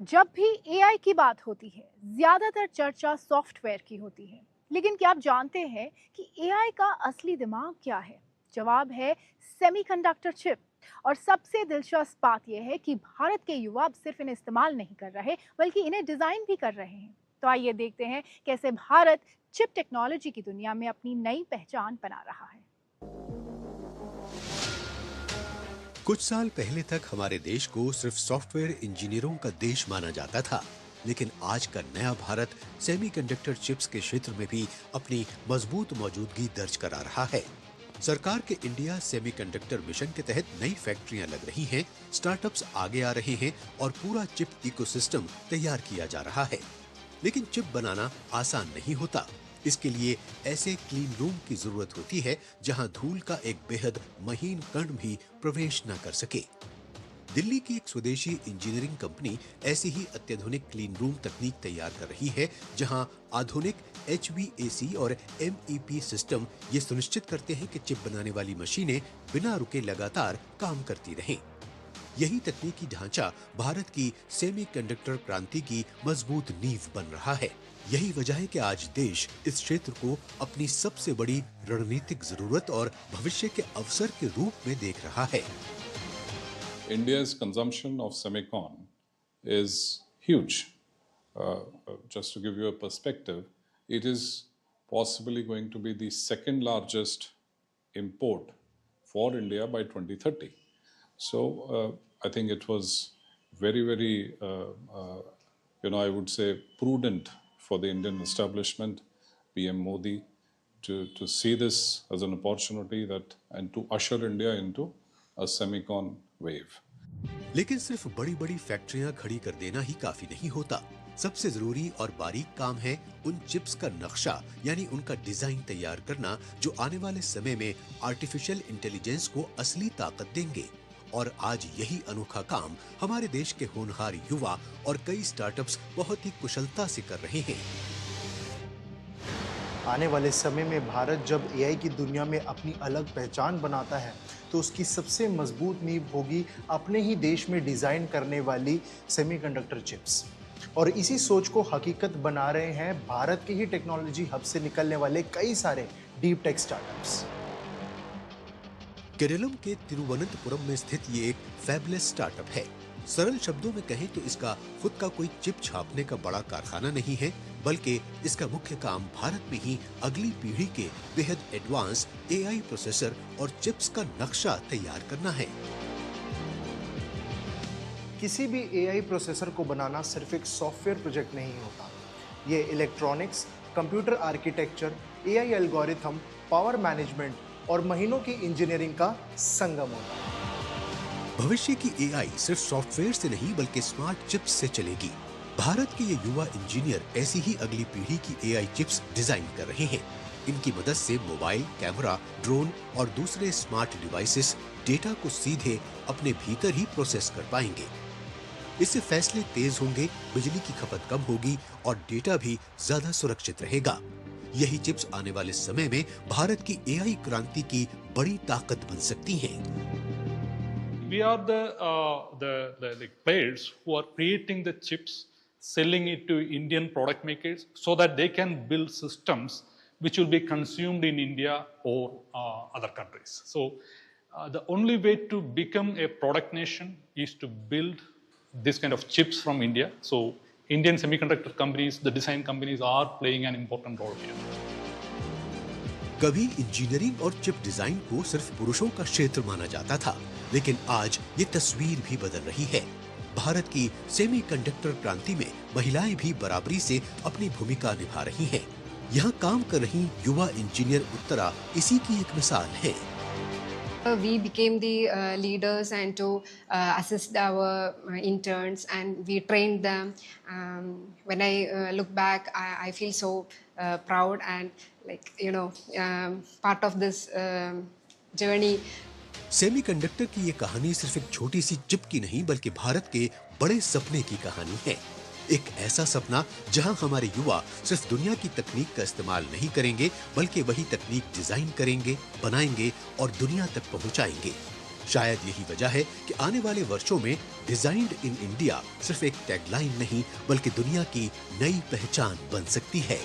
जब भी एआई की बात होती है, ज्यादातर चर्चा सॉफ्टवेयर की होती है। लेकिन क्या आप जानते हैं कि एआई का असली दिमाग क्या है? जवाब है सेमीकंडक्टर चिप। और सबसे दिलचस्प बात यह है कि भारत के युवा अब सिर्फ इन्हें इस्तेमाल नहीं कर रहे, बल्कि इन्हें डिजाइन भी कर रहे हैं। तो आइए देखते हैं कैसे भारत चिप टेक्नोलॉजी की दुनिया में अपनी नई पहचान बना रहा है। कुछ साल पहले तक हमारे देश को सिर्फ सॉफ्टवेयर इंजीनियरों का देश माना जाता था, लेकिन आज का नया भारत सेमीकंडक्टर चिप्स के क्षेत्र में भी अपनी मजबूत मौजूदगी दर्ज करा रहा है। सरकार के इंडिया सेमीकंडक्टर मिशन के तहत नई फैक्ट्रियां लग रही हैं, स्टार्टअप्स आगे आ रहे हैं और पूरा चिप इकोसिस्टम तैयार किया जा रहा है। लेकिन चिप बनाना आसान नहीं होता। इसके लिए ऐसे क्लीन रूम की जरूरत होती है जहां धूल का एक बेहद महीन कण भी प्रवेश न कर सके। दिल्ली की एक स्वदेशी इंजीनियरिंग कंपनी ऐसी ही अत्याधुनिक क्लीन रूम तकनीक तैयार कर रही है, जहां आधुनिक HVAC और MEP सिस्टम ये सुनिश्चित करते हैं कि चिप बनाने वाली मशीनें बिना रुके लगातार काम करती रहें। यही तकनीकी ढांचा भारत की सेमीकंडक्टर क्रांति की मजबूत नींव बन रहा है। यही वजह है कि आज देश इस क्षेत्र को अपनी सबसे बड़ी रणनीतिक जरूरत और भविष्य के अवसर के रूप में देख रहा है। India's consumption of semicon is huge. Just to give you a perspective, it is possibly going to be the second largest import for India by 2030. So I think it was very, I would say prudent for the Indian establishment, PM Modi, to see this as an opportunity and to usher India into a semicon wave. लेकिन सिर्फ बड़ी बड़ी फैक्ट्रियां खड़ी कर देना ही काफी नहीं होता। सबसे जरूरी और बारीक काम है उन चिप्स का नक्शा यानी उनका डिजाइन तैयार करना, जो आने वाले समय में आर्टिफिशियल इंटेलिजेंस को असली ताकत देंगे। और आज यही अनोखा काम हमारे देश के होनहार युवा और कई स्टार्टअप्स बहुत ही कुशलता से कर रहे हैं। आने वाले समय में भारत जब एआई की दुनिया में अपनी अलग पहचान बनाता है, तो उसकी सबसे मजबूत नींव होगी अपने ही देश में डिज़ाइन करने वाली सेमीकंडक्टर चिप्स। और इसी सोच को हकीकत बना रहे हैं भारत के ही टेक्नोलॉजी हब से निकलने वाले कई सारे डीप टेक स्टार्टअप्स। केरलम के तिरुवनंतपुरम में स्थित ये एक फैबलेस स्टार्टअप है। सरल शब्दों में कहें तो इसका खुद का कोई चिप छापने का बड़ा कारखाना नहीं है, बल्कि इसका मुख्य काम भारत में ही अगली पीढ़ी के बेहद एडवांस एआई प्रोसेसर और चिप्स का नक्शा तैयार करना है। किसी भी एआई प्रोसेसर को बनाना सिर्फ एक सॉफ्टवेयर प्रोजेक्ट नहीं होता। ये electronics, computer architecture, AI algorithm, power management और महीनों की इंजीनियरिंग का संगम होता है। भविष्य की एआई सिर्फ सॉफ्टवेयर से नहीं बल्कि स्मार्ट चिप्स से चलेगी। भारत के ये युवा इंजीनियर ऐसी ही अगली पीढ़ी की एआई चिप्स डिजाइन कर रहे हैं। इनकी मदद से मोबाइल, कैमरा, ड्रोन और दूसरे स्मार्ट डिवाइसेस डेटा को सीधे अपने भीतर ही प्रोसेस कर पाएंगे। इससे फैसले तेज होंगे, बिजली की खपत कम होगी और डेटा भी ज्यादा सुरक्षित रहेगा। यही चिप्स आने वाले समय में भारत की एआई क्रांति की बड़ी ताकत बन सकती हैं। We are the players who are creating the chips, selling it to Indian product makers so that they can build systems which will be consumed in India or other countries. So the only way to become a product nation is to build this kind of chips from India. So Indian semiconductor companies, the design companies are playing an important role here. कभी engineering और chip design को सिर्फ पुरुषों का क्षेत्र माना जाता था, लेकिन आज ये तस्वीर भी बदल रही है। भारत की सेमीकंडक्टर क्रांति में महिलाएं भी बराबरी से अपनी भूमिका निभा रही हैं। यहाँ काम कर रही युवा इंजीनियर उत्तरा इसी की एक मिसाल है। We became the leaders and to assist our interns, and we trained them. When I look back, I feel so proud and part of this journey. Semiconductor की ये कहानी सिर्फ एक छोटी सी चिप की नहीं बल्कि भारत के बड़े सपने की कहानी है। एक ऐसा सपना जहां हमारे युवा सिर्फ दुनिया की तकनीक का इस्तेमाल नहीं करेंगे, बल्कि वही तकनीक डिजाइन करेंगे, बनाएंगे और दुनिया तक पहुंचाएंगे। शायद यही वजह है कि आने वाले वर्षों में डिजाइन्ड इन इंडिया सिर्फ एक टैगलाइन नहीं बल्कि दुनिया की नई पहचान बन सकती है।